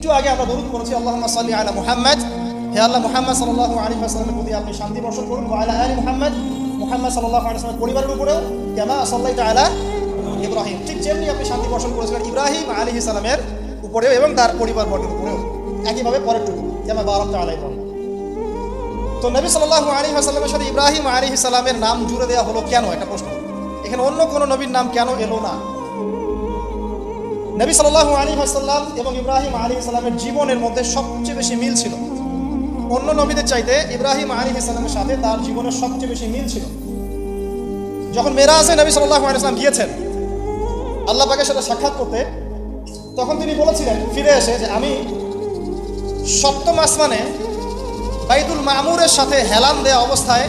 একটু আগে আমরা দরুদ পড়েছি আল্লাহুম্মা সাল্লি আলা মুহাম্মাদ, হে আল্লাহ মুহাম্মদ সাল্লাল্লাহু আলাইহি ওয়াসাল্লামের প্রতি আপনি শান্তি বর্ষণ করুন, ওয়া আলা আলি মুহাম্মাদ, মুহাম্মদ সাল্লাল্লাহু আলাইহি ওয়াসাল্লামের পরিবারের উপরেও, কামা সাল্লাইতা আলা ইব্রাহিম, ঠিক যেমনি আপনি শান্তি বর্ষণ করেছিলেন ইব্রাহিম আলাইহিস সালামের উপরেও এবং তার পরিবারবর্গের উপরেও, একইভাবে পরেরটুকু কামা বারাকতা আলা ইব্রাহিম। তো নবী সাল্লাল্লাহু আলাইহি ওয়াসাল্লামের সাথে ইব্রাহিম আলাইহিস সালামের নাম জুড়ে দেওয়া হলো কেন? একটা প্রশ্ন। এখানে অন্য কোনো নবীর নাম কেন এলো না? নবী সাল্লাল্লাহু আলাইহি ওয়াসাল্লাম এবং ইব্রাহিম আলাইহিস সালামের জীবনের মধ্যে সবচেয়ে বেশি মিল ছিল। অন্য নবীদের চাইতে ইব্রাহিম আলাইহিস সালামের সাথে তার জীবনের সবচেয়ে বেশি মিল ছিল। যখন মেরাজে নবী সাল্লাল্লাহু আলাইহি ওয়াসাল্লাম গিয়েছেন আল্লাহ পাকের সাথে সাক্ষাৎ করতে, তখন তিনি বলেছিলেন ফিরে এসে যে আমি সপ্তম আসমানে বাইতুল মামুরের সাথে হেলান দেওয়া অবস্থায়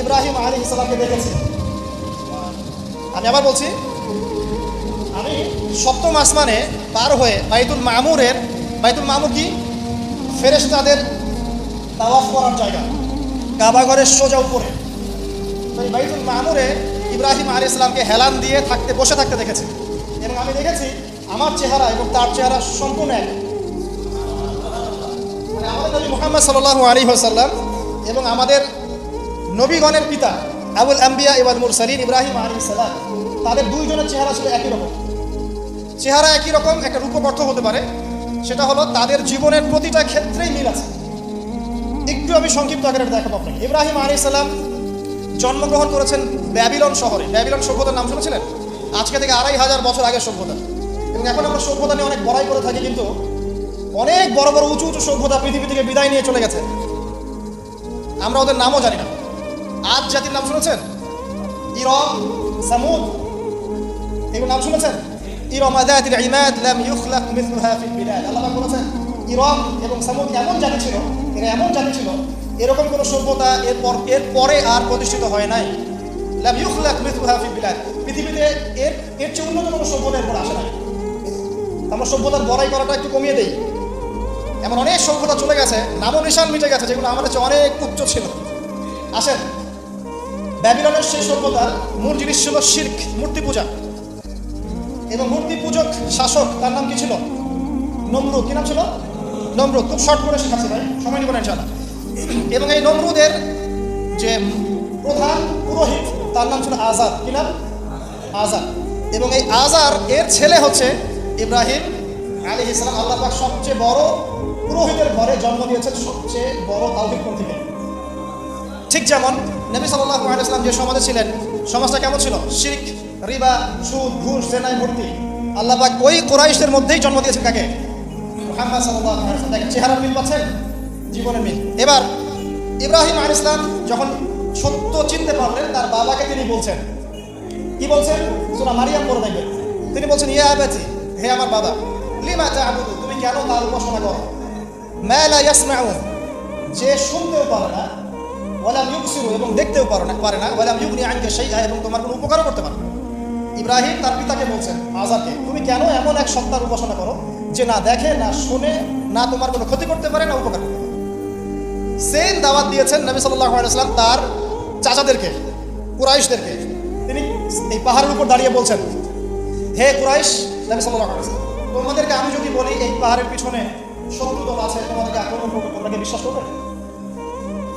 ইব্রাহিম আলাইহিস সালামকে দেখেছি। আমি আবার বলছি, আমি সপ্তম আসমানে পার হয়ে বাইতুল মামুর কি ফেরেশতাদের তাওয়াফ করার জায়গা, কাবা ঘরের সোজা উপরে, এই বাইতুল মামুরে ইব্রাহিম আলাইহিস সালামকে হেলান দিয়ে বসে থাকতে দেখেছি। এবং আমি দেখেছি আমার চেহারা এবং তার চেহারা সম্পূর্ণ এক। মানে আমাদের নবী মুহাম্মদ সাল্লাল্লাহু আলাইহি ওয়াসাল্লাম এবং আমাদের নবীগণের পিতা আবুল আম্বিয়া ওয়াল মুরসালিন ইব্রাহিম আলাইহিস সালাম, তাদের দুইজনের চেহারা ছিল একই রকম। চেহারা একই রকম, একটা রূপক অর্থ হতে পারে, সেটা হলো তাদের জীবনের প্রতিটা ক্ষেত্রেই মিল আছে। একটু আমি সংক্ষিপ্ত আকারে দেখাবো আপনাকে। ইব্রাহিম আলাইহিস সালাম জন্মগ্রহণ করেছেন ব্যাবিলন শহরে। ব্যাবিলন সভ্যতার নাম শুনেছিলেন? আজকে থেকে 2500 বছর আগের সভ্যতা। এবং এখন আমরা সভ্যতা নিয়ে অনেক বড়াই করে থাকি, কিন্তু অনেক বড় বড় উঁচু উঁচু সভ্যতা পৃথিবী থেকে বিদায় নিয়ে চলে গেছে, আমরা ওদের নামও জানি না। আদ জাতির নাম শুনেছেন? ইরম, সামুদ, এগুলোর নাম শুনেছেন? ইরম যাতিল ইমাদ লাম ইখলাক মিথলুহা ফিল বিলাদ। আল্লাহ পাক বলেছেন ইরম এবং সামুদ এমন জাতি ছিল, এরকম কোনো সভ্যতা এর পরে আর প্রতিষ্ঠিত হয় নাই। লাম ইখলাক মিথলুহা ফিল বিলাদ, পৃথিবীতে এর চেয়ে উন্নত কোনো সভ্যতা এরপর আসে নাই। আমরা সভ্যতার বড়াই করাটা একটু কমিয়ে দেই। এমন অনেক সভ্যতা চলে গেছে, নামও নিশান মিটে গেছে, যেগুলো আমাদের চেয়ে অনেক উচ্চ ছিল। আসেন, ব্যাবিলনের সেই সভ্যতার মূল জিনিস ছিল শিরক, মূর্তি পূজা। এবং মূর্তি পূজক শাসক, তার নাম কি ছিল? নমরুদ। কি নাম ছিল? নমরুদ। খুব শর্ট করে শেখাচ্ছি ভাই, সময় নিব না ইনশাআল্লাহ। এবং এই নমরুদের যে প্রধান পুরোহিত, তার নাম ছিল আজার। কি নাম? আজার। এবং এই আজার এর ছেলে হচ্ছে ইব্রাহিম আলাইহিস সালাম। আল্লাহ পাক সবচেয়ে বড় পুরোহিতের ঘরে জন্ম দিয়েছেন সবচেয়ে বড় তাওহীদপন্থীকে। ঠিক যেমন নবী সাল্লাল্লাহু আলাইহি ওয়াসাল্লাম যে সমাজে ছিলেন, সমাজটা কেমন ছিল? শিরক, রিবা, সুদ, ঘুষ, জেনায় ভর্তি। আল্লাহ পাক ওই কুরাইশদের মধ্যেই জন্ম দিয়েছেন কাকে? মুহাম্মদ সাল্লাল্লাহু আলাইহি ওয়াসাল্লাম। দেখেন চেহারার মিল পাচ্ছেন, জীবনের মিল। এবার ইব্রাহিম আলাইহিস সালাম যখন সত্য চিনতে পারলেন, তার বাবাকে তিনি বলছেন, কি বলছেন? সূরা মারিয়াম পড়ে দেখবেন। তিনি বলছেন ইয়া আবাতি, হে আমার বাবা, লিমা তা'বুদু, তুমি কেন তার উপাসনা করো? মা লা ইয়াসমাউ, যে শুনতেও পারে না, ওয়ালাম ইউবসিরু, এবং দেখতেও পারে না, ওয়ালাম ইউগনি আনকা শাইআ, এবং তোমার কোনো উপকারও করতে পারে না। ইব্রাহিম তার পিতাকে বলছেন, আজারকে, তুমি কেন এমন এক সত্তার উপাসনা করো যে না দেখে, না শোনে, না তোমার কোনো ক্ষতি করতে পারে, না উপকার করতে পারে? সেম দাওয়াত দিয়েছেন নবী সাল্লাল্লাহু আলাইহি ওয়াসাল্লাম তার চাচাদেরকে, কুরাইশদেরকে। তিনি এই পাহাড়ের উপর দাঁড়িয়ে বলছেন, হে কুরাইশ, নবী সাল্লাল্লাহু আলাইহি ওয়াসাল্লাম, তোমাদেরকে আমি যদি বলি এই পাহাড়ের পিছনে শত্রু দল আছে, তোমাদেরকে আক্রমণ করবে, তোমরা বিশ্বাস করবে?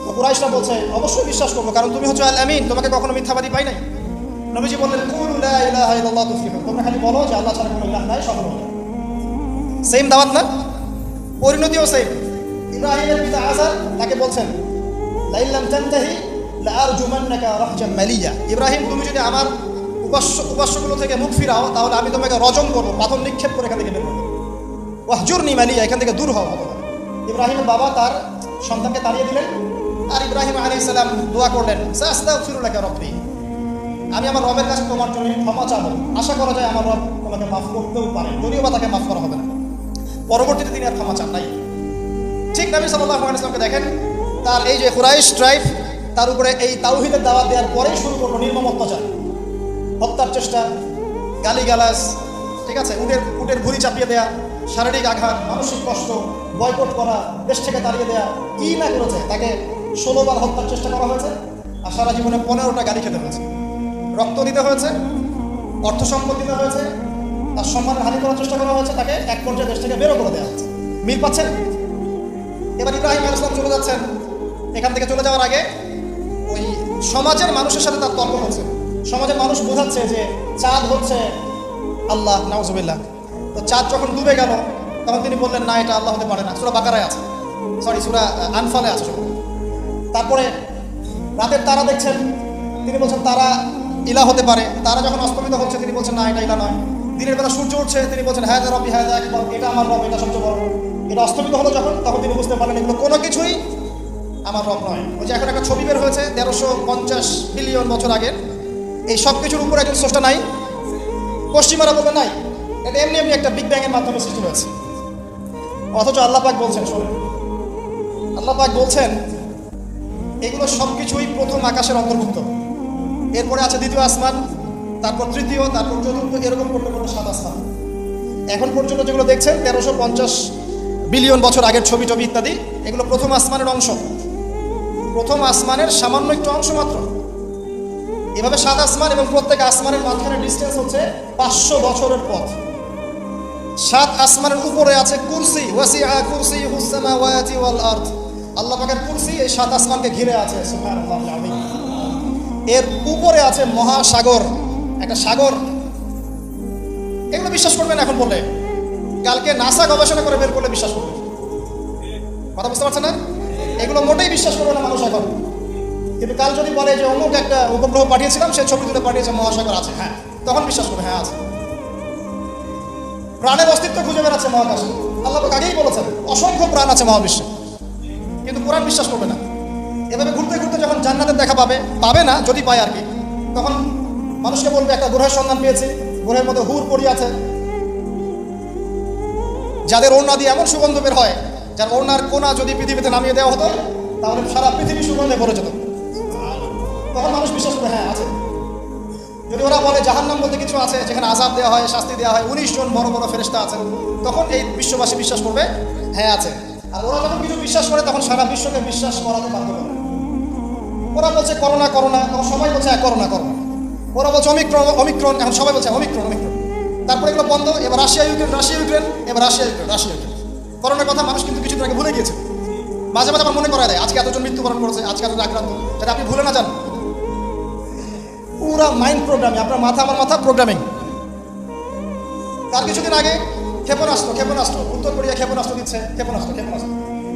তো কুরাইশরা বলছে অবশ্যই বিশ্বাস করবো, কারণ তুমি হচ্ছে আল আমিন, তোমাকে কখনো মিথ্যাবাদী পাই নাই। নবীজি বললেন কুলু লা ইলাহা ইল্লাল্লাহ তুফলিহু, তোমরা খালি বলো যে আল্লাহ ছাড়া কোনো ইলাহ নাই, সফল হবে। সেম দাওয়াত না? পরিণতিও সেম। ইব্রাহিমের পিতা আজার তাকে বলছেন লাইন লাম তানতাহি লাআরজুমান্নাকা রাহজাম মালিয়া, ইব্রাহিম তুমি যদি আমার উপাস্যগুলো থেকে মুখ ফিরাও, তাহলে আমি তোমাকে রজম করবো, পাথর নিক্ষেপ করে এখান থেকে বের করবো। ওয়াহজুরনি মালিয়া, এখান থেকে দূর হও। ইব্রাহিমের বাবা তার সন্তানকে তাড়িয়ে দিলেন, আর ইব্রাহিম আলাইহিস সালাম দোয়া করলেন, সাস্তাগফিরু লাকা রব্বি, আমি আমার রবের কাছে তোমার জন্য ক্ষমা চাবো, আশা করা যায় আমার রব তোমাকে মাফ করতেও পারে, যদিও বা তাকে মাফ করা হবে না। পরবর্তীতে তিনি আর ক্ষমা চান নাই। ঠিক নবী সাল্লাল্লাহু আলাইহি ওয়াসাল্লামকে দেখেন, তার এই যে কুরাইশ ট্রাইব, তার উপরে এই তাওহীদের দাওয়াত দেওয়ার পরেই শুরু করলো নির্মম অত্যাচার, হত্যার চেষ্টা, গালিগালাজ, ঠিক আছে, উটের ভুঁড়ি চাপিয়ে দেয়া, শারীরিক আঘাত, মানসিক কষ্ট, বয়কট করা, দেশ থেকে তাড়িয়ে দেয়া, কি না করেছে। তাকে 16 বার হত্যার চেষ্টা করা হয়েছে, আর সারা জীবনে 15টা গালি খেতে হয়েছে, রক্ত দিতে হয়েছে, অর্থ সম্পদ দিতে হয়েছে, তার সম্মানের হানি করার চেষ্টা করা হয়েছে, তাকে এক পর্যায়ে দেশ থেকে বেরো করে দেওয়া হয়েছে। মিল পাচ্ছেন? এবার ইব্রাহিম আলাইহিস সালাম চলে যাচ্ছেন, এখান থেকে চলে যাওয়ার আগে ওই সমাজের মানুষের সাথে তার তর্ক হচ্ছে। সমাজের মানুষ বোঝাচ্ছে যে চাঁদ হচ্ছে আল্লাহ, নাউজুবিল্লাহ। তো চাঁদ যখন ডুবে গেল তখন তিনি বললেন না, এটা আল্লাহ হতে পারে না। সূরা বাকারায় আছে, সূরা আনফালে আছে। তারপরে রাতের তারা দেখছেন, তিনি বলছেন তারা ইলা হতে পারে। তারা যখন অস্তমিত হচ্ছে তিনি বলছেন না, এটা ইলা নয়। দিনের বেলা সূর্য উঠছে, তিনি বলছেন হ্যাঁ রবি, হ্যাঁ একবার, এটা আমার রব, এটা সবচেয়ে বড়। এটা অস্তমিত হলো যখন, তখন তিনি বুঝতে পারলেন এগুলো কোনো কিছুই আমার রব নয়। ওই যে এখন একটা ছবি বের হয়েছে 1350 বিলিয়ন বছর আগের, এই সব কিছুর উপর একজন স্রষ্টা নাই, পশ্চিমারা বলবে নাই, এটা এমনি এমনি একটা বিগ ব্যাং এর মাধ্যমে সৃষ্টি হয়েছে। অথচ আল্লাহ পাক বলছেন, শোনেন, আল্লাহ পাক বলছেন এগুলো সব কিছুই প্রথম আকাশের অন্তর্ভুক্ত। এরপরে আছে দ্বিতীয় আসমান, তারপর তৃতীয়, তারপর চতুর্থ, এরকম করতে করতে 7 আসমান। এখন পর্যন্ত যেগুলো দেখছেন 1350 বিলিয়ন বছর আগের ছবি টবি ইত্যাদি, এগুলো প্রথম আসমানের অংশ, প্রথম আসমানের সামান্য একটু অংশ মাত্র। এভাবে 7 আসমান, এবং প্রত্যেক আসমানের মাঝখানে ডিস্টেন্স হচ্ছে 500 বছরের পথ। 7 আসমানের উপরে আছে কুরসি, ওয়াসিআ কুরসিয়ুহুস সামাওয়াতি ওয়াল আরদ। আল্লাহ পাকের কুরসি এই 7 আসমানকে ঘিরে আছে, সুবহানাল্লাহ আযীম। এর উপরে আছে মহাসাগর, একটা সাগর। এগুলো বিশ্বাস করবেন এখন বললে, কালকে নাসা গবেষণা করে বের করলে বিশ্বাস করবে। কথা বুঝতে পারছেন না? এগুলো মোটেই বিশ্বাস করবে না মানুষ এখন। কিন্তু কাল যদি বলে যে অমুক একটা উপগ্রহ পাঠিয়েছিলাম, সে ছবি তুলে পাঠিয়েছে, মহাসাগর আছে, হ্যাঁ, তখন বিশ্বাস করবে হ্যাঁ আছে। প্রাণের অস্তিত্ব খুঁজে বেড়াচ্ছে মহাকাশে। আল্লাহ পাক আগেই বলেছেন অসংখ্য প্রাণ আছে মহাবিশ্বে, কিন্তু কোরআন বিশ্বাস করবে না। এভাবে ঘুরতে ঘুরতে যখন জান্নাতের দেখা পাবে না, যদি পায় আর কি, তখন মানুষকে বলবে একটা গ্রহের সন্ধান পেয়েছি, গ্রহের মধ্যে হুর পড়ি আছে, যাদের ওড়না দিয়ে এমন সুগন্ধ বের হয়, যার ওড়নার কোনা যদি পৃথিবীতে নামিয়ে দেওয়া হতো তাহলে সারা পৃথিবী সুগন্ধে ভরে যেত। তখন মানুষ বিশ্বাস করে হ্যাঁ আছে। যদি ওরা বলে জাহান্নাম বলতে কিছু আছে, যেখানে আযাব দেওয়া হয়, শাস্তি দেওয়া হয়, 19 জন বড় বড় ফেরেশতা আছেন, তখন এই বিশ্ববাসী বিশ্বাস করবে হ্যাঁ আছে। আর ওরা যখন কিছু বিশ্বাস করে তখন সারা বিশ্বকে বিশ্বাস করাতে বাধ্য করে। ওরা বলছে করোনা করোনা, তখন সবাই বলছে হ্যাঁ করোনা করোনা। ওরা বলছে অমিক্রণ অমিক্রণ, এখন সবাই বলছে অমিক্রণ অমিক্রণ। তারপরে এগুলো বন্ধ, এবার রাশিয়া ইউক্রেন, রাশিয়া ইউক্রেন, এবার রাশিয়া ইউক্রেন, রাশিয়া ইউক্রেন। করোনার কথা মানুষ কিন্তু কিছুদিন আগে ভুলে গিয়েছে। মাঝে মাঝে আমার মনে করা দেয় আজকে এতজন মৃত্যুবরণ করেছে, আজকে এতজন আক্রান্ত, যাতে আপনি ভুলে না যান। পুরা মাইন্ড প্রোগ্রামিং, আপনার মাথা আমার মাথা প্রোগ্রামিং। তার কিছুদিন আগে ক্ষেপণাস্ত্র, উত্তর কোরিয়া ক্ষেপণাস্ত্র দিচ্ছে, ক্ষেপণাস্ত্র।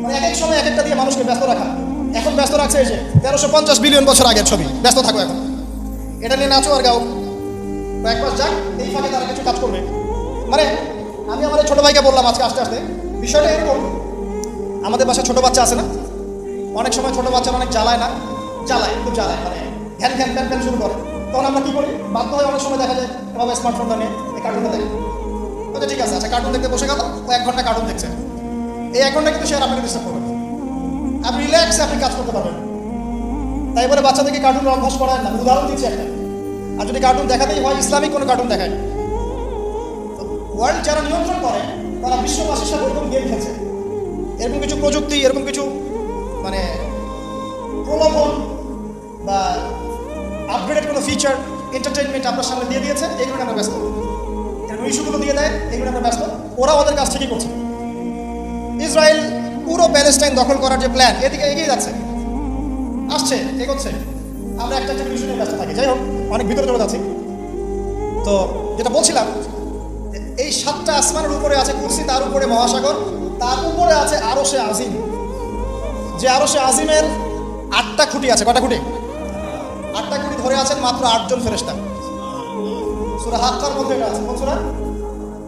মানে এক এক সময় এক একটা দিয়ে মানুষকে ব্যস্ত রাখা। এখন ব্যস্ত রাখছে এই যে 1350 বিলিয়ন বছর আগের ছবি, ব্যস্ত থাকো এখন, এটা নিয়ে নাচো আর গাও। কয়েক মাস যাক, এই ফাঁকে তারা কিছু কাজ করবে। মানে আমি আমাদের ছোটো ভাইকে বললাম আজকে আস্তে আস্তে বিষয়টা এরকম, আমাদের বাসায় ছোটো বাচ্চা আছে না, অনেক সময় ছোটো বাচ্চা অনেক জ্বালায় না, খুব জ্বালায়, মানে ঘ্যান ঘ্যান প্যান প্যান শুরু করে। তখন আমরা কী করি, বাধ্য হয়ে অনেক সময় দেখা যায় বাবা স্মার্টফোনটা নিয়ে এই কার্টুনটা দেখে। আচ্ছা ঠিক আছে, আচ্ছা কার্টুন দেখতে বসে গেল, ও 1 ঘন্টা কার্টুন দেখছে। এই 1 ঘন্টা কিন্তু সে আর আপনাকে ডিস্টার্ব করবে, আপনি রিল্যাক্সে আপনি কাজ করতে পারবেন। তাই বলে বাচ্চাদেরকে কার্টুন অভ্যাস করায় না, উদাহরণ দিচ্ছি একটা। আর যদি কার্টুন দেখাতেই হয়, ইসলামিক কোনো কার্টুন দেখায়। ওয়ার্ল্ড যারা নিয়ন্ত্রণ করে তারা বিশ্ববাসীর সাথে এরকম গেম খেলছে, এরকম কিছু প্রযুক্তি, এরকম কিছু মানে প্রলোভন বা আপগ্রেডেড কোনো ফিচার, এন্টারটেনমেন্ট আপনার সামনে দিয়ে দিয়েছে, এগুলো আমরা ব্যস্ত। এরকম ইস্যুগুলো দিয়ে দেয়, এগুলো আমরা ব্যস্ত। ওরা ওদের কাজ ঠিকই করছে। ইসরায়েল পুরো প্যালেস্টাইন দখল করার যে প্ল্যান, এদিকে এগিয়ে যাচ্ছে, আসছে, এগোচ্ছে। আমরা একটা ইস্যু নিয়ে ব্যস্ত থাকি। যাই হোক, অনেক ভিতরে চলে যাচ্ছি। তো যেটা বলছিলাম, এই 7টা আসমানের উপরে আছে কুরসি, তার উপরে মহাসাগর, তার উপরে আছে আরশে আজিম। যে আরশে আজিমের 8টা খুঁটি আছে। কটা খুঁটি? 8টা খুঁটি ধরে আছেন মাত্র 8 জন ফেরেশতা। সূরা হাক্কার মধ্যে এটা আছে। কোন সূরা?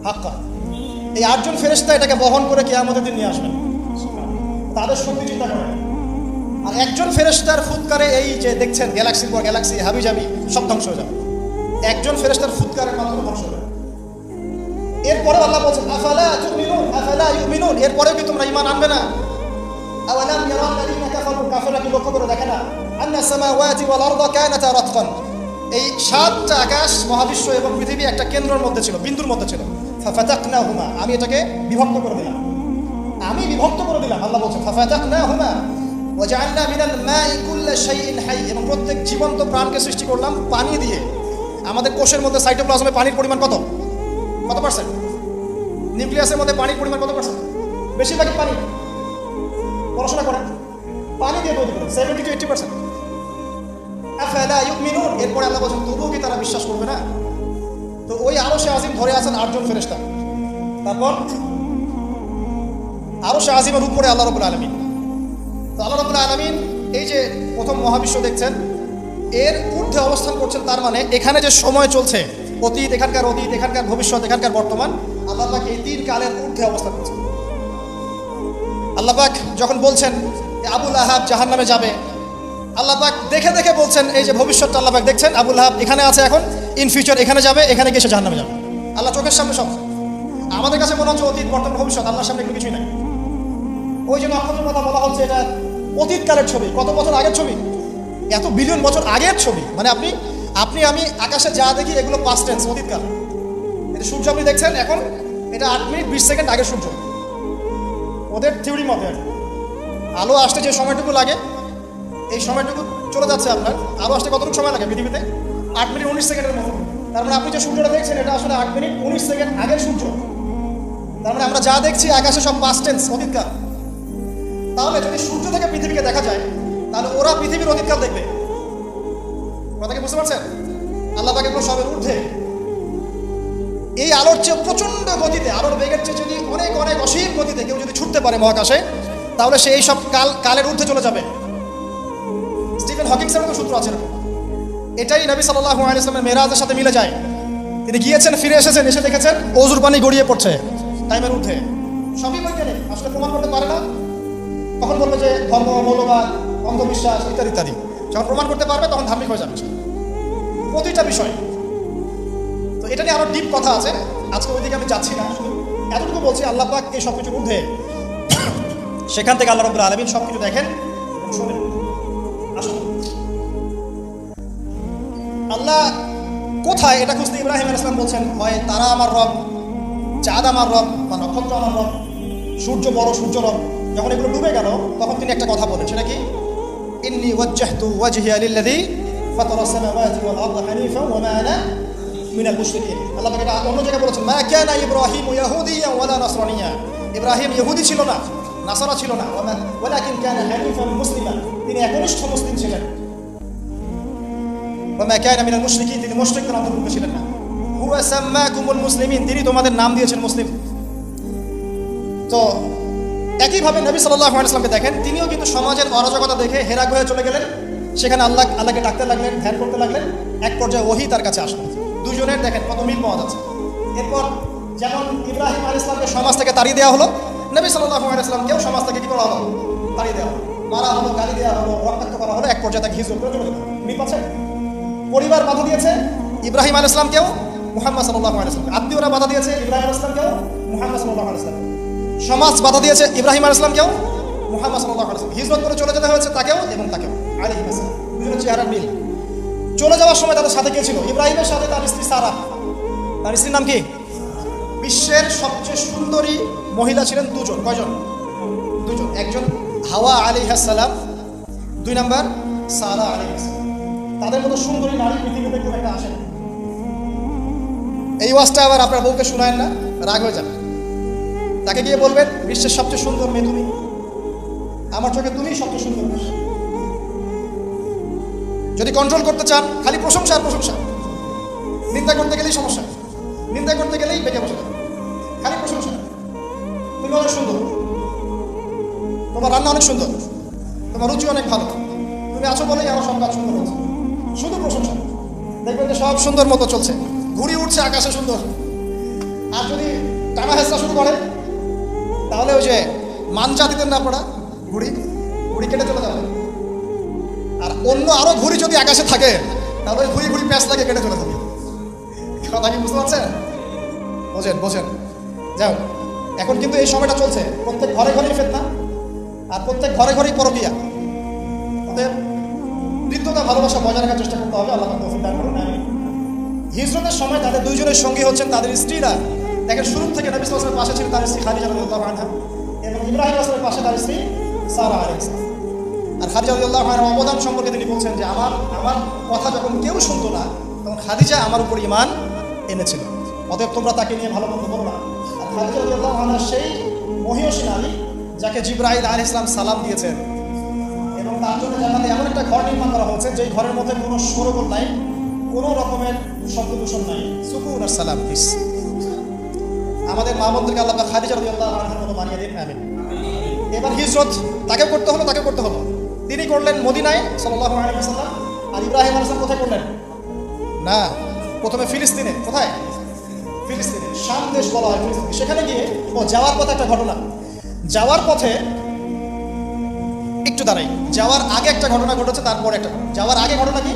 হাক্কা। এই 8 জন ফেরেশতা এটাকে বহন করে কিয়ামতের দিন নিয়ে আসবেন। তাদের শক্তি চিন্তা করেন। আর একজন ফেরেশতার ফুৎকারে এই যে দেখছেন গ্যালাক্সির পর গ্যালাক্সি হাবিজাবি সব ধ্বংস হয়ে যাবে। একজন ফেরেশতার ফুৎকারের মাধ্যমে ধ্বংস হবে। এরপরে আল্লাহ বলছেন আফালা তুমিনুন আফালা ইউমিনুন, এরপরেও কি তোমরা ঈমান আনবে না? আওয়ালাম ইয়ারাল্লাযীনা কাফারু, কাফেররা কি লক্ষ্য করে দেখে না? আন্না সামাওয়াতি ওয়াল আরদা কানাতা রাতকান, এই 7টা আকাশ, মহাবিশ্ব এবং পৃথিবী একটা কেন্দ্রের মধ্যে ছিল, বিন্দুর মধ্যে ছিল। ফাফাতাকনাহুমা, আমি এটাকে বিভক্ত করে দিলাম, আল্লাহ বলছেন ফাফাতাকনাহুমা ওয়াজআলনা মিনাল মাই কুল্লা শাইইন হাই, এবং প্রত্যেক জীবন্ত প্রাণকে সৃষ্টি করলাম পানি দিয়ে। আমাদের কোষের মধ্যে সাইটোপ্লাজমে পানির পরিমাণ কত পার্সেন্ট? নিউক্লিয়াসের মধ্যে পানির পরিমাণ কত পার্সেন্ট? বেশিরভাগই পানি। পড়াশোনা করেন, পানি দিয়ে তৈরি করেন 70 to 80%। আফালা ইউমিনুন, এরপরে আল্লাহ বলছেন তবুও কি তারা বিশ্বাস করবে না? তো ওই আরশে আজিম ধরে আছেন 8 জন ফেরেশতা। তারপর আরশে আজিমের উপরে আল্লাহ রাব্বুল আলামিন। তো আল্লাহ রাব্বুল আলামিন এই যে প্রথম মহাবিশ্ব দেখছেন, এর ঊর্ধ্বে অবস্থান করছেন। তার মানে এখানে যে সময় চলছে, অতীত, এখানকার ভবিষ্যৎ, এখানকার বর্তমান, আল্লাহ পাক এই 3 কালের ঊর্ধ্বে অবস্থান করছেন। আল্লাহ পাক যখন বলছেন যে আবু লাহাব জাহান্নামে যাবে, আল্লাহ পাক দেখে দেখে বলছেন, এই যে ভবিষ্যৎটা আল্লাহ পাক দেখছেন, আবু লাহাব এখানে আছে, এখন ইন ফিউচার এখানে যাবে, এখানে গিয়ে সে জাহান্নামে যাবে। আল্লাহ চোখের সামনে সব। আমাদের কাছে মনে হচ্ছে অতীত, বর্তমান, ভবিষ্যৎ, আল্লাহর সামনে এগুলো কিছুই নাই। ওই যে নক্ষত্রের কথা বলা হচ্ছে, এটা অতীতকালের ছবি, কত বছর আগের ছবি, এত বিলিয়ন বছর আগের ছবি। মানে আপনি আমি আকাশে যা দেখি এগুলো পাস্ট টেন্স, অতীতকাল। এটা সূর্য আপনি দেখছেন এখন, এটা 8 মিনিট 20 সেকেন্ড আগের সূর্য। ওদের থিওরি মতে আলো আসতে যে সময়টুকু লাগে, এই সময়টুকু চলে যাচ্ছে আপনার। আলো আসতে কতটুকু সময় লাগে পৃথিবীতে? 8 মিনিট 19 সেকেন্ডের মতো। তার মানে আপনি যে সূর্যটা দেখছেন, এটা আসলে 8 মিনিট 19 সেকেন্ড আগের সূর্য। তার মানে আমরা যা দেখছি আকাশে সব পাস্ট টেন্স, অতীতকাল। তাহলে যদি সূর্য থেকে পৃথিবীকে দেখা যায়, তাহলে ওরা পৃথিবীর অতীতকাল দেখবে। কথা কি বুঝতে পারছেন? আল্লাহ পাক এগুলো সবের ঊর্ধ্বে। এই আলোর চেয়ে প্রচণ্ড গতিতে, আলোর বেগের চেয়ে যদি অনেক অনেক অসীম গতিতে কেউ যদি ছুটতে পারে মহাকাশে, তাহলে সে এই সব কালের ঊর্ধ্বে চলে যাবে। স্টিফেন হকিংসের মতো সূত্র আছে এরকম। এটাই নবী সাল্লাল্লাহু আলাইহি ওয়াসাল্লামের মেরাজের সাথে মিলে যায়। তিনি গিয়েছেন, ফিরে এসেছেন, এসে দেখেছেন অজুর পানি গড়িয়ে পড়ছে টাইমের ঊর্ধ্বে। সবই বৈজ্ঞানিক, আসলে প্রমাণ করতে পারে না। তখন বলবে যে ধর্ম, মৌলবাদ, অন্ধবিশ্বাস ইত্যাদি ইত্যাদি। যখন প্রমাণ করতে পারবে তখন ধার্মিক হয়ে যাবে প্রতিটা বিষয়। তো এটা নিয়ে আরো ডিপ কথা আছে, আজকে ওইদিকে আমি যাচ্ছি না। এতটুকু বলছি, আল্লাহ পাক এই সবকিছুর ঊর্ধ্বে, সেখান থেকে আল্লাহ রাব্বুল আলামিন সবকিছু দেখেন এবং শোনেন। আসুন, আল্লাহ কোথায় এটা খুঁজতে ইব্রাহিম আলাইহিস সালাম বলছেন, হয় তারা আমার রব, চাঁদ আমার রব, বা নক্ষত্র আমার রব, সূর্য বড়, সূর্য রব। যখন এগুলো ডুবে গেল, তখন তিনি একটা কথা বলেন, সেটা কি? ইন্নী ওয়াজ্জাহতু ওয়াজহিয়া লিল্লাযী ফাতারাস সামাওয়াতি ওয়াল আরদা হানিফান ওয়া মা আনা মিনাল মুশরিকিন। আল্লাহ পাক এটা অন্য জায়গায় বলেছেন, মা কানা ইব্রাহিমু ইয়াহুদিয়্যান ওয়ালা নাসরানিয়্যা। ইব্রাহিম ইহুদি ছিল না, নাসারা ছিল না, ওয়ালাকিন কানা হানিফান মুসলিমান। তিনি একনিষ্ঠ মুসলিম ছিলেন। ওয়া মা কানা মিনাল মুশরিকিন, তিনি মুশরিকদের অন্তর্ভুক্ত ছিলেন না। হুয়া সাম্মাকুমুল মুসলিমিন, তিনি তোমাদের নাম দিয়েছেন মুসলিম। তো একইভাবে নবী সাল্লাল্লাহু আলাইহি ওয়াসাল্লামকে দেখেন, তিনিও কিন্তু সমাজের অরাজকতা দেখে হেরা গুহায় চলে গেলেন। সেখানে আল্লাহকে ডাকতে লাগলেন, ধ্যান করতে লাগলেন। এক পর্যায়ে ওহী তার কাছে আসলো। দুজনের দেখেন কত মিল পাওয়া যাচ্ছে। এরপর যেমন ইব্রাহিম আলাইহিস সালামকে সমাজ থেকে তাড়িয়ে দেওয়া হলো, নবী সাল্লাল্লাহু আলাইহি ওয়াসাল্লামকেও সমাজ থেকে কি করা হলো? তাড়িয়ে দেওয়া হলো, মারা হলো, গালি দেওয়া হলো, রক্তাক্ত করা হলো। এক পর্যায়ে তাকে হিজরত করে চলে গেল। মিল পাচ্ছেন? পরিবার বাধা দিয়েছে ইব্রাহিম আলাইহিস সালামকেও, মুহাম্মদ সাল্লাল্লাহু আলাইহি ওয়াসাল্লাম। আত্মীয়রা বাধা দিয়েছে ইব্রাহিম আলাইহিস সালামকেও, মুহাম্মদ সাল্লাল্লাহু আলাইহি ওয়াসাল্লাম। সমাজ বাধা দিয়েছে ইব্রাহিম আলাইহিস সালামকেও, মুহাম্মদ সাল্লাল্লাহু আলাইহি ওয়াসাল্লাম। হিজরত করে চলে যেতে হয়েছে তাকেও এবং তাকেও আলাইহিস সালাম। দুজনের চেহারার মিল। চলে যাওয়ার সময় তাদের সাথে কে ছিল? ইব্রাহিমের সাথে তার স্ত্রী সারা। তার স্ত্রীর নাম কি? বিশ্বের সবচেয়ে সুন্দরী মহিলা ছিলেন দুজন। কয়জন? দুজন। একজন হাওয়া আলাইহিস সালাম, 2 নাম্বার সারা আলাইহিস সালাম। তাদের মতো সুন্দরী নারী পৃথিবীতে খুব একটা আসে না। এই ওয়াজটা আবার আপনার বউকে শোনায়েন না, রাগ হয়ে যাবে। তাকে গিয়ে বলবেন, বিশ্বের সবচেয়ে সুন্দর মেয়ে তুমি, আমার চোখে তুমিই সবচেয়ে সুন্দর। যদি কন্ট্রোল করতে চান, খালি প্রশংসা আর প্রশংসা। নিন্দা করতে গেলেই সমস্যা, নিন্দা করতে গেলেই বেঁকে বসে যাবে। খালি প্রশংসা, তুমি অনেক সুন্দর, তোমার রান্না অনেক সুন্দর, তোমার রুচি অনেক ভালো, তুমি আছো বলেই আমার সব কাজ সুন্দর হচ্ছে। শুধু প্রশংসা, দেখবেন যে সব সুন্দর মতো চলছে, ঘুড়ি উঠছে আকাশে সুন্দর। আর যদি টানা হেঁচড়া শুরু করে, তাহলে ওই যে মানচা দিতেন না আপনারা, ঘুড়ি কেটে চলে যাবে। আর অন্য আরো ঘুড়ি যদি আকাশে থাকে, তাহলে ঘুড়ি প্যাঁচ লাগে কেটে চলে যাবে। কথা কি বুঝতে পারছেন? বোঝেন। যাও, এখন কিন্তু এই সময়টা চলছে, প্রত্যেক ঘরে ঘরেই ফিতনা, আর প্রত্যেক ঘরে ঘরেই পরকীয়া। অতএব বৃদ্ধতা ভালোবাসা বজায় রাখার চেষ্টা করতে হবে। আল্লাহ তৌফিক দান করুন। হিজরতের সময় তাদের দুইজনের সঙ্গী হচ্ছেন তাদের স্ত্রীরা। দেখেন, শুরু থেকে নবী সাল্লাল্লাহু আলাইহি ওয়াসাল্লামের পাশে ছিলেন তার স্ত্রী খাদিজা রাদিয়াল্লাহু আনহা, এবং ইব্রাহিম আলাইহিস সালামের পাশে তার স্ত্রী সারা আলাইহিস সালাম। আর খাদিজা রাদিয়াল্লাহু আনহার অবদান সম্পর্কে তিনি বলছেন যে আমার কথা যখন কেউ শুনতো না, তখন খাদিজা আমার উপর ঈমান এনেছিল। অতএব তোমরা তাকে নিয়ে ভালো মন্দ বলো না। আর খাদিজা রাদিয়াল্লাহু আনহা সেই মহিয়সী নারী যাকে জিবরাইল আলাইহিস সালাম সালাম দিয়েছেন, এবং তার জন্য জান্নাতে এমন একটা ঘর নির্মাণ করা হয়েছে যেই ঘরের মধ্যে কোনো শোরগোল নাই, কোনো রকমের শব্দ দূষণ নাই, সুকুন আর সালাম পিস। আমাদের মা বোনদেরকে আল্লাহ পাক খাদিজা রাদিয়াল্লাহু আনহার মতো বানিয়ে দিন, আমিন। এবার হিজরত তাকে করতে হলো। তিনি করলেন মদিনায় সাল্লাল্লাহু আলাইহি ওয়াসাল্লাম। আর ইব্রাহিম আলাইহিস সালাম কোথায় করলেন? না, প্রথমে ফিলিস্তিনে। কোথায়? ফিলিস্তিনে, শাম দেশ বলা হয় ফিলিস্তিন। সেখানে গিয়ে যাওয়ার পথে একটা ঘটনা, যাওয়ার পথে একটু দাঁড়াই, যাওয়ার আগে একটা ঘটনা ঘটেছে, তারপরে একটা। যাওয়ার আগে ঘটনা কি?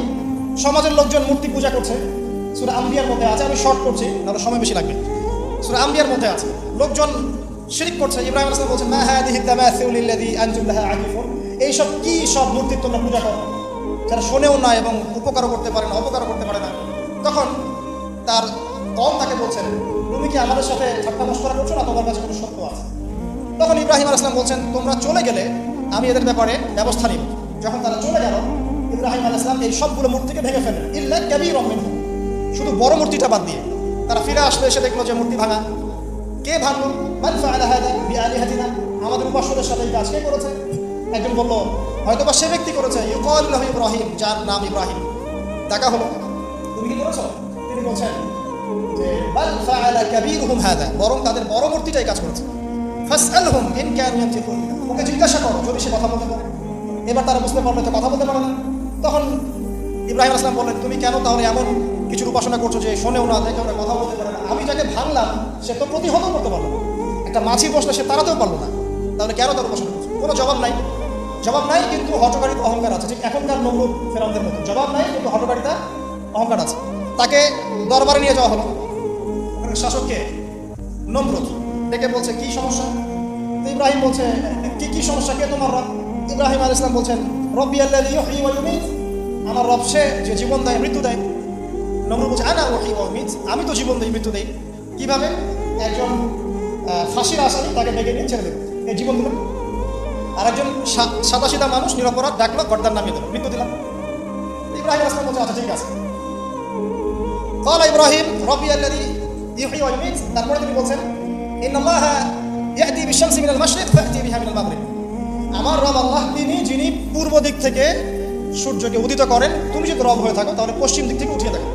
সমাজের লোকজন মূর্তি পূজা করছে, সূরা আম্বিয়ার মধ্যে আছে। আমি শর্ট করছি, নাহলে সময় বেশি লাগবে। সূরা আম্বিয়ার মধ্যে আছে, লোকজন শিরক করছে। ইব্রাহিম আলাইহিস সালাম বলছেন, মা হাদিহি তামাসিলুল্লাযী আনতুম লাহা আকিফুন, এই সব কি সব মূর্তি তোমরা পূজা করো, যারা শোনেও না এবং উপকারও করতে পারে না, অপকারও করতে পারে না। তখন তার কওম তাকে বলছেন, তুমি কি আমাদের সাথে ঠাট্টা মশকরা করছো না, তোমার কাছে কোনো সত্য আছে? তখন ইব্রাহিম আলাইহিস সালাম বলছেন, তোমরা চলে গেলে আমি এদের ব্যাপারে ব্যবস্থা নিব। যখন তারা চলে গেল, ইব্রাহিম আলাইহিস সালাম এই সবগুলো মূর্তিকে ভেঙে ফেলেন, ইল্লা কাবীরাম মিনহুম, শুধু বড় মূর্তিটা বাদ দিয়ে। তারা ফিরে আসলো, এসে দেখলো যে মূর্তি ভাঙা। কে ভাঙলো? মান ফাআলা হাদা বিআলিহাতিনা, আমাদের উপাস্যদের সাথে এই কাজ কে করেছে? একজন বলল, হয়তোবা সে ব্যক্তি করেছে, ইউকাল লাহু ইব্রাহিম, যার নাম ইব্রাহিম। দেখা হলো, তুমি কি করেছো? তিনি বলছেন যে বাল ফাআলা কাবীরুহুম হাদা, বরং তাদের বড় মূর্তিটাই কাজ করেছে। ফাসআলহুম ইন কানু ইয়ানতিকুন, ওকে জিজ্ঞাসা করো যদি সে কথা বলতে পারে। এবার তারা বুঝতে পারলো তো কথা বলতে পারে না। তখন ইব্রাহিম আলাইহিস সালাম বললেন, তুমি কেন তাহলে এমন কিছু উপাসনা করছো যে শোনেও না, দেখেও না, কথা বলতে পারে না? আমি যাকে ভাঙলাম সে তো প্রতিহত করতে পারলো না, একটা মাছি বসলে সে তাড়াতেও পারলো না, তাহলে কেন তার উপাসনা করছো? কোনো জবাব নাই। কিন্তু হঠকারিতা অহংকার আছে, ঠিক এখনকার নমরুদ ফেরাউনদের মতো। জবাব নাই কিন্তু হঠকারিতা অহংকার আছে। তাকে দরবারে নিয়ে যাওয়া হলো, শাসককে নমরুদ ডেকে বলছে, কি সমস্যা? তো ইব্রাহিম বলছে, কি সমস্যা, কে তোমার রব? ইব্রাহিম আলাইহিস সালাম বলছেন, রব্বি আল্লাযী ইউহয়ী ওয়া ইউমীত, আমার রব সে যে জীবন দেয় মৃত্যু দেয়। নমরুদ বলছে, আনা উহয়ী ওয়া উমীত, আমি তো জীবন দেই মৃত্যু দেই। কিভাবে? একজন ফাঁসির আসামি, তাকে ডেকে নিয়ে ছেড়ে দেবে, এই জীবন দিলাম। আর একজন সাদাসিধা মানুষ নিরপরাধ ডাকলো, গর্দান নামিয়ে দিল, মৃত্যু দিলাম। ইব্রাহিম আলাইহিস সালাম বলছে, আচ্ছা ঠিক আছে। ক্বালা ইব্রাহিম রব্বি আল্লাযী ইউহয়ী ওয়া ইউমীত, তারপরে তিনি বলছেন, ইন্নাল্লাহা ইয়াতি বিশ-শামসি মিনাল মাশরিক ফাতি বিহা মিনাল মাগরিব, আমার রব আল্লাহ তিনি যিনি পূর্ব দিক থেকে সূর্যকে উদিত করেন, তুমি যদি রব হয়ে থাকো তাহলে পশ্চিম দিক থেকে উঠিয়ে দেখো।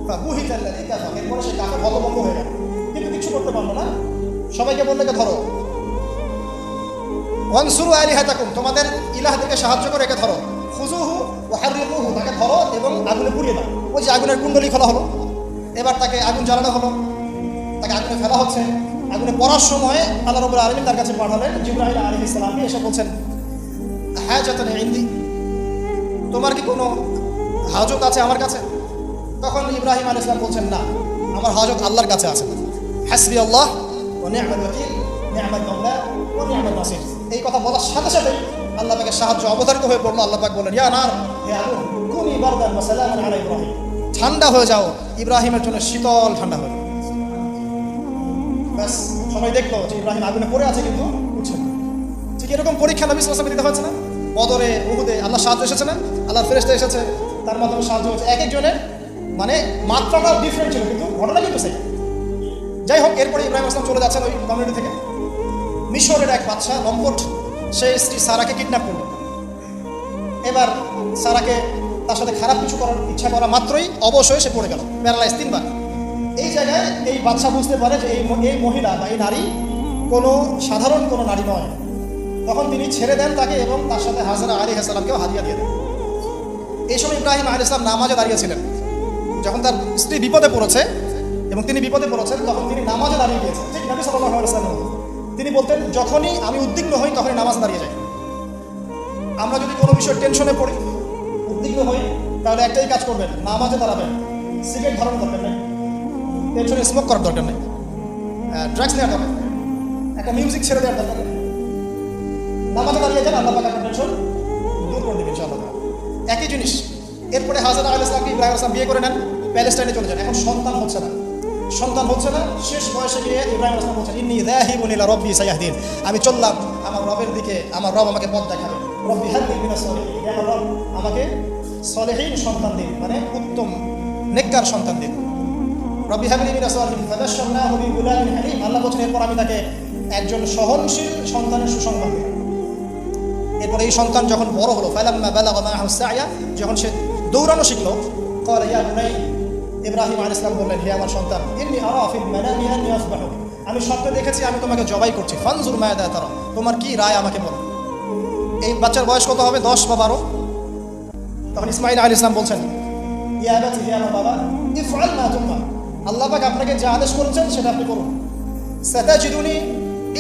ফাবুহিতা আল্লাযী কাফার, এরপরে সে কাফের হতভম্ব হয়ে গেল, কিন্তু কিছু করতে পারলো না। সবাইকে বললে ধরো, ওয়ানসুরু আলিহাতাকুম, তোমাদের ইলাহ থেকে সাহায্য করে একে ধরো। খুযুহু ওয়া হাররিকুহু, তাকে ধরো এবং আগুনে পুড়িয়ে দাও। ওই যে আগুনের কুণ্ডলী খোলা হলো, এবার তাকে আগুন জ্বালানো হলো, তাকে আগুনে ফেলা হচ্ছে। আগুনে পড়ার সময় আল্লাহ রাব্বুল আলামিন তার কাছে পাঠালেন জিবরাইল আলাইহিস সালামকে, এসে বলছেন, হাজাতান ইনদি, তোমার কি কোনো হাজত আছে আমার কাছে? তখন ইব্রাহিম আলাইহিস সালাম বলছেন, না, আমার হাজত আল্লাহর কাছে আছে। হাসবি আল্লাহ ওয়া নি'মাল ওয়াকিল, নি'মাল মাওলা ওয়া নি'মাল নাসির। এই কথা বলার সাথে সাথে আল্লাহ পাকের সাহায্য অবধারিত হয়ে পড়লো। আল্লাহ পাক বললেন, ইয়া নার, হে আগুন, কুনি বারদান ওয়া সালামান আলা ইব্রাহিম, ঠান্ডা হয়ে যাও, ইব্রাহিমের জন্য শীতল ঠান্ডা হয়ে। ব্যাস, সবাই দেখলো যে ইব্রাহিম আগুনে পড়ে আছে কিন্তু উঠছে না। ঠিক এরকম পরীক্ষা নবী সাল্লাল্লাহু আলাইহি ওয়াসাল্লাম দিতে হচ্ছে না? বদরে, উহুদে আল্লাহ সাহায্য এসেছে না? আল্লাহর ফেরেশতা এসেছে, তার মাধ্যমে সাহায্য হচ্ছে। এক একজনের মানে মাত্রাটা ডিফারেন্ট ছিল, কিন্তু ঘটনা কিন্তু সেই। যাই হোক, এরপরে ইব্রাহিম আসলাম চলে যাচ্ছেন ওই কমিউনিটি থেকে। মিশরের এক বাদশা লম্পট, সে স্ত্রী সারাকে কিডন্যাপ করল। এবার সারাকে তার সাথে খারাপ কিছু করার ইচ্ছা করা মাত্রই অবশ্যই সে পড়ে গেল, প্যারালাইজ 3 বার। এই জায়গায় এই বাদশা বুঝতে পারে যে এই মহিলা বা এই নারী কোনো সাধারণ কোনো নারী নয়। তখন তিনি ছেড়ে দেন তাকে এবং তার সাথে হাজরা আলাইহিস সালামকেও হাদিয়া দিয়ে দেন। এই সময় ইব্রাহিম আলাইহিস সালাম নামাজে দাঁড়িয়েছিলেন। যখন তার স্ত্রী বিপদে পড়েছে এবং তিনি বিপদে পড়েছেন, তখন তিনি নামাজে দাঁড়িয়ে গিয়েছেন। ঠিক নবী সাল্লাল্লাহু আলাইহি ওয়াসাল্লাম তিনি বলতেন, যখনই আমি উদ্বিগ্ন হই তখনই নামাজ দাঁড়িয়ে যাই। আমরা যদি কোনো বিষয়ে টেনশনে পড়ি, উদ্বিগ্ন হই, তাহলে একটাই কাজ করবেন, নামাজে দাঁড়াবেন। সিগারেট ধরানোর দরকার নেই, টেনশনে স্মোক করার দরকার নেই, ড্রাগস নেওয়ার দরকার, একটা মিউজিক ছেড়ে দেওয়ার দরকার নেই। নামাজে দাঁড়িয়ে যান, আল্লাহ পাক আপনার টেনশন দূর করে দেবেন ইনশাআল্লাহ। একই জিনিস। এরপরে হাজরা আলাইহিস সালামকে ইব্রাহিম আলাইহিস সালাম বিয়ে করে নেন, প্যালেস্টাইনে চলে যান। এখন সন্তান হচ্ছে না। শেষ বয়সে গিয়ে ইব্রাহিম আলাইহিস সালাম বলছেন, ইন্নী যাহিবুন ইলা রাব্বি সায়াহদিন, আমি চললাম আমার রবের দিকে, আমার রব আমাকে পথ দেখাবে। রব্বি হাবলি মিনাস সলিহিন, আমার রব আমাকে সলিহিন সন্তান দিন, মানে উত্তম নেককার সন্তান দিন। রব্বি হাবলি মিনাস সলিহিন ফাবাশশারনাহু বিগুলামিন হালিম, আল্লাহ বলেন এরপর আমি তাকে একজন সহনশীল সন্তানের সুসংবাদ দিলেন। এরপর এই সন্তান যখন বড় হলো, ফালাম্মা বালাগা মাআহু সা'য়া, যখন সে দৌড়ানো শিখলো, ক্বালা ইয়া বুনাই, ইব্রাহিম আলাইহিস সালাম বললেন, হে আমার সন্তান, ইন্নী আরা ফিল মানামি আন্নী আসবাহুক, আমি স্বপ্নে দেখেছি আমি তোমাকে জবাই করছি, ফানজুর মাযা তারা, তোমার কি রায় আমাকে বলো। এই বাচ্চার বয়স কত হবে? 10 বা 12। তখন ইসমাঈল আলাইহিস সালাম বলছেন, ইয়া আবাতি, হে আমার বাবা, ইফআল মা তুমার, আল্লাহ পাক আপনাকে যা আদেশ করেছেন সেটা আপনি করুন। সাতাজিদুনি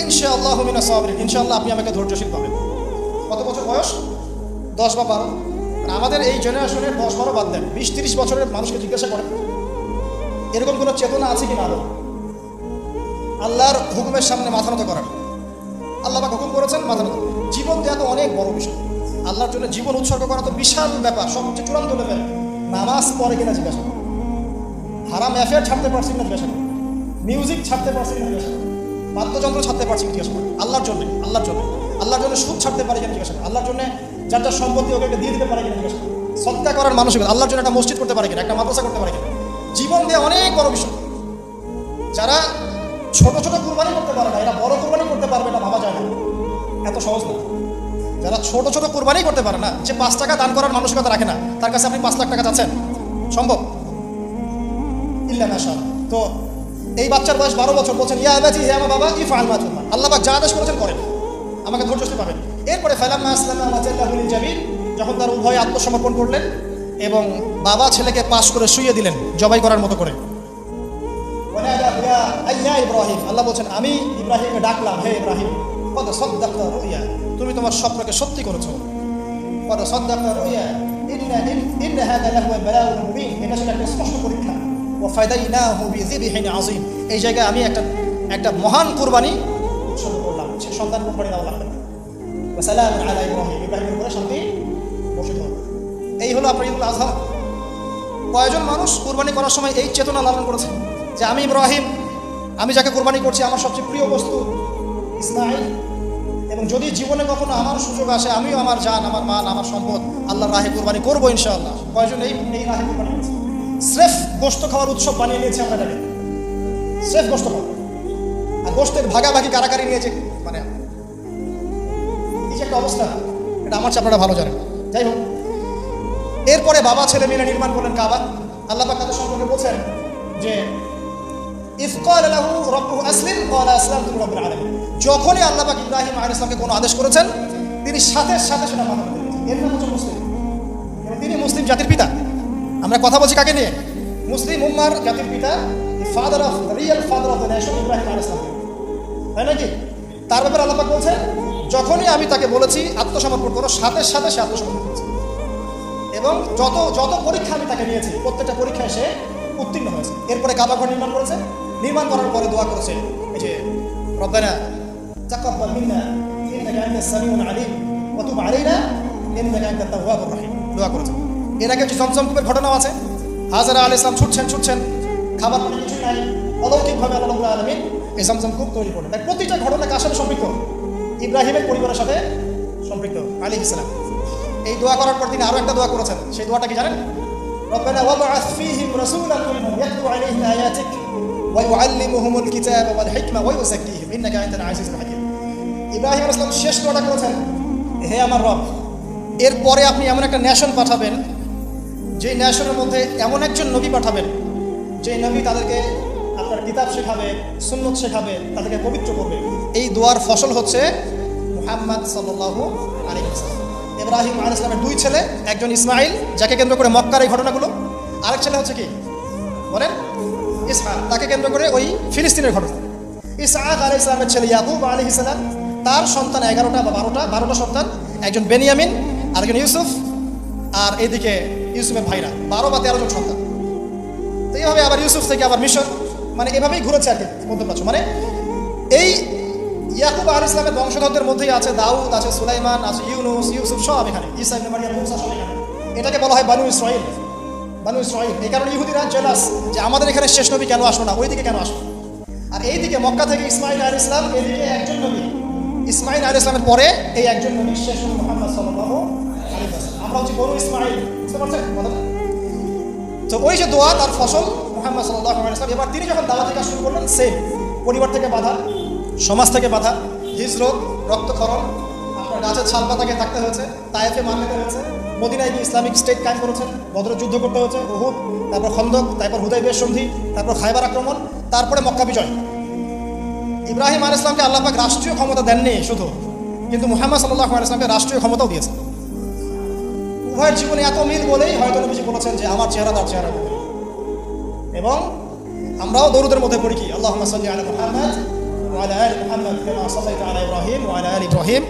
ইনশাআল্লাহু মিনাস সাবিরিন, ইনশাআল্লাহ আপনি আমাকে ধৈর্যশীল পাবেন। কত বছর বয়স? 10 বা 12। আর আমাদের এই জেনারেশনের 10-12 বাদ দেন, 20-30 বছরের মানুষকে জিজ্ঞাসা করেন এরকম কোনো চেতনা আছে কি না আদৌ আল্লাহর হুকুমের সামনে মাথা নত করার। আল্লাহ পাক হুকুম করেছেন, মাথা নত। জীবন দেওয়া তো অনেক বড় বিষয়, আল্লাহর জন্য জীবন উৎসর্গ করা তো বিশাল ব্যাপার, সবচেয়ে চূড়ান্ত লেভেল। নামাজ পড়ে কিনা জিজ্ঞাসা করেন, হারাম অ্যাফেয়ার ছাড়তে পারছি কিনা জিজ্ঞাসা করেন, মিউজিক ছাড়তে পারছি কিনা জিজ্ঞাসা করেন, বাদ্যযন্ত্র ছাড়তে পারছি কিনা জিজ্ঞাসা করেন, আল্লাহর জন্য আল্লাহর জন্য সুদ ছাড়তে পারে কিনা জিজ্ঞাসা করেন, আল্লাহর জন্য যার যার সম্পত্তি ওকে দিয়ে দিতে পারে কিনা জিজ্ঞাসা করেন, সদকা করার মানসিকতা, আল্লাহর জন্য একটা মসজিদ করতে পারে কিনা, একটা মাদ্রাসা করতে পারে কিনা। জীবন দেওয়া অনেক বড় বিষয়। যারা ছোট ছোট কুরবানি করতে পারে না, এরা বড় কুরবানি করতে পারবে না ভাবা যায় না, এত সহজ না। যারা ছোট ছোট কুরবানি করতে পারে না, যে 5 টাকা দান করার মানসিকতা রাখে না, তার কাছে আপনি 5 লাখ টাকা চাচ্ছেন, সম্ভব? ইল্লা মাশাআল্লাহ। তো এই বাচ্চার বয়স 12 বছর, বলছেন ইয়া আবাতি, হে আমার বাবা, ইফআল মা তুমার, আল্লাহ পাক যা আদেশ করেছেন করেন, আমাকে ধৈর্যশীল পাবেন। এরপরে ফালাম্মা আসলামা ওয়াজাল্লাহু লিল জাবিন, যখন তার উভয় আত্মসমর্পণ করলেন এবং বাবা ছেলেকে পাশ করে শুইয়ে দিলেন জবাই করার মতো করে। ইব্রাহিম, আল্লাহ বলছেন আমি ইব্রাহিমকে ডাকলাম, হে ইব্রাহিম, কদ সাদ্দাকতা রুইয়া, তুমি তোমার স্বপ্নকে সত্যি করেছো। কদ সাদ্দাকতা রুইয়া ইন্না হাযা লাহুল বালাউল মুবিন, এটা ছিল একটা স্পষ্ট পরীক্ষা। ওয়া ফাদাইনাহু বিযিবহিন আযীম, এই জায়গায় আমি একটা মহান কুরবানি উৎসর্গ করলাম, সে সন্তান কুরবানি দেওয়া লাগবে না। ওয়া সালামুন আলা ইব্রাহিম, ইব্রাহিমের উপরে শান্তি বর্ষিত হোক। এই হলো আপনার ঈদুল আযহা। কয়জন মানুষ কুরবানি করার সময় এই চেতনা লালন করেছে যে আমি ইব্রাহিম, আমি যাকে কোরবানি করছি আমার সবচেয়ে প্রিয় বস্তু ইসমাঈল, এবং যদি জীবনে কখনো আমার সুযোগ আসে আমিও আমার জান, আমার মান, আমার সম্পদ আল্লাহর রাহে কোরবানি করবো ইনশাআল্লাহ। কয়জন এই রাহে কোরবানি করছে? স্রেফ গোশত খাওয়ার উৎসব বানিয়ে নিয়েছে আমরা এটাকে, স্রেফ গোশত খাওয়া। আর গোশতের ভাগাভাগি কারাকারি নিয়েছে, মানে এই যে একটা অবস্থা, এটা আমার চেয়ে আপনারা ভালো জানেন। যাই হোক, এরপরে বাবা ছেলে মিলে নির্মাণ করলেন কাবা। আল্লাহ পাক তাদের সম্পর্কে বলছেন যে ইয ক্বালা লাহু রাব্বুহু আসলিম ক্বালা আসলামতু লিরাব্বিল আলামিন, যখনই আল্লাহ পাক ইব্রাহিম আলাইহিস সালামকে কোনো আদেশ করেছেন তিনি সাথে সাথে সেটা পালন করেছেন। এর নাম হচ্ছে মুসলিম, এবং তিনি মুসলিম জাতির পিতা। আমরা কথা বলছি কাকে নিয়ে? মুসলিম উম্মার জাতির পিতা, father of real father of the nation, Ibrahim আলাইহিস সালাম, তাই নাকি? তার ব্যাপারে আল্লাহ পাক বলছেন যখনই আমি তাকে বলেছি আত্মসমর্পণ করো, সাথে সাথে সে আত্মসমর্পণ করেছে। এবং যত যত পরীক্ষা আমি তাকে নিয়েছি প্রত্যেকটা পরীক্ষায় সে উত্তীর্ণ হয়েছে। এরপরে কাবা ঘর নির্মাণ করেছে, নির্মাণ করার পরে দোয়া করেছে, এই যে রব্বানা তাকাব্বাল মিন্না ইন্নাকা আনতাস সামিউল আলিম ওয়া তুব আলাইনা ইন্নাকা আনতাত তাওয়াবুর রহিম, দোয়া করেছে। এর আগে যে জমজম কূপের ঘটনাও আছে, হাজরা আলাইহিস সালাম ছুটছেন, খাবার পানি কিছু নাই, অলৌকিকভাবে আল্লাহ রাব্বুল আলামিন এই জমজম কূপ তৈরি করলেন। তাই প্রতিটা ঘটনা কার সাথে সম্পৃক্ত? ইব্রাহিমের পরিবারের সাথে সম্পৃক্ত আলাইহিস সালাম। এই দোয়া করার পর তিনি আরো একটা দোয়া করেছেন, সেই দোয়াটা কি জানেন? রব্বানা ওয়াবআথ ফীহিম রাসূলান মিনহুম ইয়াতলু আলাইহিম আয়াতিক ওয়া ইউআল্লিমুহুমুল কিতাবা ওয়াল হিকমা ওয়া ইউযাক্কিহিম ইন্নাকা আনতাল আজিজুল হাকীম। ইব্রাহিম আলাইহিস সালাম শেষ দোয়াটা করেছেন, হে আমার রব, এরপরে আপনি এমন একটা নেশন পাঠাবেন, যেই নেশনের মধ্যে এমন একজন নবী পাঠাবেন, যেই নবী তাদেরকে আপনার কিতাব শেখাবে, সুন্নত শেখাবে, তাদেরকে পবিত্র করবে। এই দোয়ার ফসল হচ্ছে মুহাম্মদ সাল্লাল্লাহু আলাইহি ওয়াসাল্লাম। ইব্রাহিম আলাইহিস সালামের 2 ছেলে, একজন ইসমাঈল যাকে কেন্দ্র করে মক্কার এই ঘটনাগুলো, আরেক ছেলে হচ্ছে কি বলেন? ইসহাক, তাকে কেন্দ্র করে ওই ফিলিস্তিনের ঘটনা। ইসহাক আলাইহিস সালামের ছেলে ইয়াকুব আলাইহিস সালাম, তার সন্তান 11টা বা 12টা সন্তান, একজন বেনিয়ামিন, আরেকজন ইউসুফ, আর এইদিকে ইউসুফের ভাইরা 12 বা 13 জন সন্তান। তো এইভাবে আবার ইউসুফ থেকে আবার মিশর, মানে এভাবেই ঘুরেছে আর কি মধ্যপ্রাচ্য। মানে এই ইয়াকুব আলাইহিস সালামের বংশধরদের মধ্যেই আছে দাউদ, আছে সুলাইমান, আছে ইউনুস, ইউসুফ, সব এখানে, ঈসা ইবনে মারইয়াম, মুসা সব এখানে। এটাকে বলা হয় বানু ইসরাঈল। বানু ইসরাঈল এই কারণে ইহুদিরা জেলাস যে আমাদের এখানে শেষ নবী কেন আসলো না, ওইদিকে কেন আসলো। আর এইদিকে মক্কা থেকে ইসমাঈল আলাইহিস সালাম, এইদিকে একজন নবী, ইসমাঈল আলাইহিস সালামের পরে এই একজন নবী শেষ নবী মুহাম্মদ সাল্লাল্লাহু আলাইহি ওয়াসাল্লাম। আমরা হচ্ছে বনু ইসমাঈল, বুঝতে পারছেন কথাটা? তো ওই যে দোয়া, তার ফসল মুহাম্মদ সাল্লাল্লাহু আলাইহি ওয়াসাল্লাম। এবার তিনি যখন দাওয়াতের কাজ শুরু করলেন, সেম পরিবার থেকে বাধা, সমাজ থেকে বাধা, হিজরত, রক্তক্ষরণ, আপনার গাছের ছাল পাতাকে থাকতে হয়েছে, তায়েফে মার খেতে হয়েছে, মদিনায় গিয়ে ইসলামিক স্টেট কায়েম করেছেন, বদরের যুদ্ধ করতে হয়েছে, উহুদ, তারপর খন্দক, তারপর হুদাইবিয়ার সন্ধি, তারপর খায়বার আক্রমণ, তারপরে মক্কা বিজয়। ইব্রাহিম আলাইহিস সালামকে আল্লাহ পাক রাষ্ট্রীয় ক্ষমতা দেননি শুধু, কিন্তু মুহাম্মদ সাল্লাল্লাহু আলাইহি ওয়াসাল্লামকে রাষ্ট্রীয় ক্ষমতাও দিয়েছেন। উভয়ের জীবনে এত মিল বলেই হয়তো নবীজি বলেছেন যে আমার চেহারা তার চেহারা মতো। এবং আমরাও দরুদের মধ্যে পড়ি কি, আল্লাহুম্মা সাল্লি আলা মুহাম্মাদ ওয়া আলা আলি মুহাম্মাদ কামা সাল্লাইতা আলা ইব্রাহিম ওয়া আলা আলি ইব্রাহিম